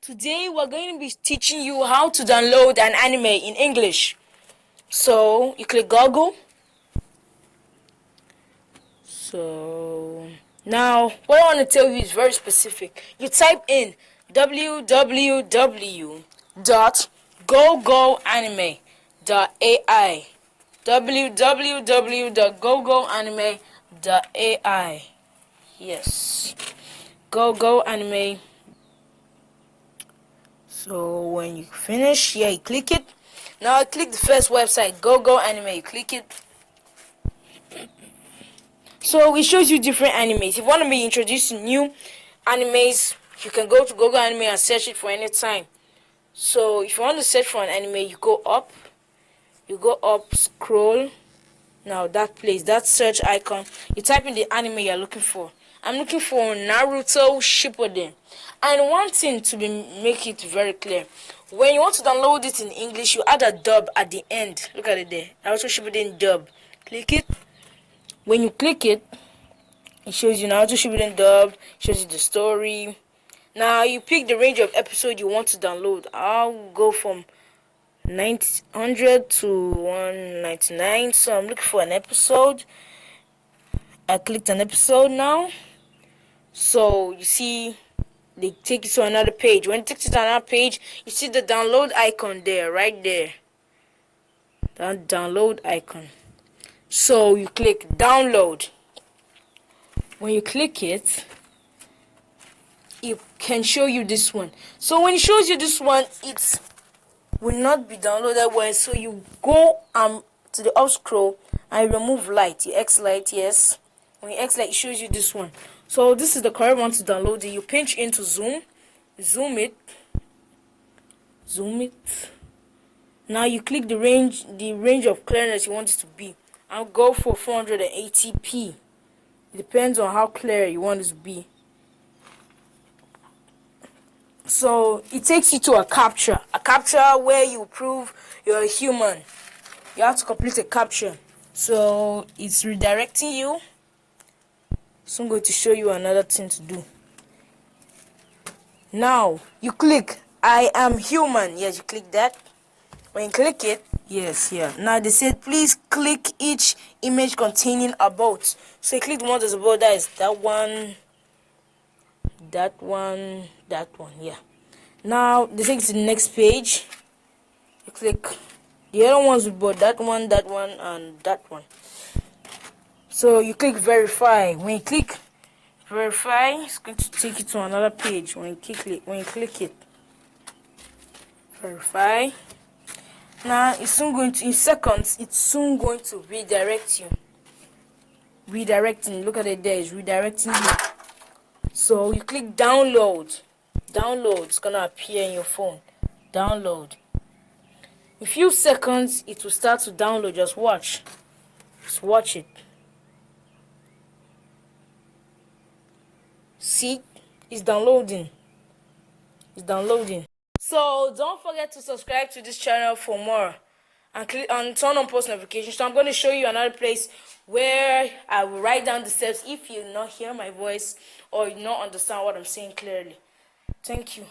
Today we're going to be teaching you how to download an anime in English. So you click Google. So now what I want to tell you is very specific. You type in www.gogoanime.ai www.gogoanime.ai. Yes, GoGoAnime. So when you finish, you click it. Now I click the first website, GoGoAnime. You click it. So it shows you different animes. If you want to be introduced to new animes, you can go to GoGoAnime and search it for any time. So if you want to search for an anime, you go up, scroll. Now that place, that search icon, you type in the anime you're looking for. I'm looking for Naruto Shippuden. And one thing to make it very clear, when you want to download it in English, you add a dub at the end. Look at it there, Naruto Shippuden dub. Click it. When you click it, it shows you Naruto Shippuden dub, shows you the story. Now you pick the range of episode you want to download. I'll go from 900 to 199, so I'm looking for an episode. I clicked an episode now. So you see they take you to another page. When it takes you to another page, you see the download icon there, right there. That download icon. So you click download. When you click it, it can show you this one. So when it shows you this one, it will not be downloaded well. So you go to the up scroll and remove light. You X light, yes. When you X light, it shows you this one. So this is the correct one to download it. You pinch into zoom it. Now you click the range of clearness you want it to be. I'll go for 480p. It depends on how clear you want it to be. So it takes you to a captcha where you prove you're a human. You have to complete a captcha. So it's redirecting you. So I'm going to show you another thing to do. Now you click I am human. Yes, you click that. When you click it, yes, here. Now they said please click each image containing about. So you click the one that's about, that is that one, yeah. Now they take you to the next page. You click the other ones about that one, and that one. So you click verify. When you click verify, it's going to take you to another page. When you click it, verify. Now it's soon going to, in seconds, it's soon going to redirect you. Redirecting, look at it there, it's redirecting you. So you click download. Download, it's gonna appear in your phone. Download. In a few seconds, it will start to download. Just watch. Just watch it. See, it's downloading. It's downloading. So don't forget to subscribe to this channel for more, and click on turn on post notifications. So I'm going to show you another place where I will write down the steps if you not hear my voice or you not understand what I'm saying clearly. Thank you.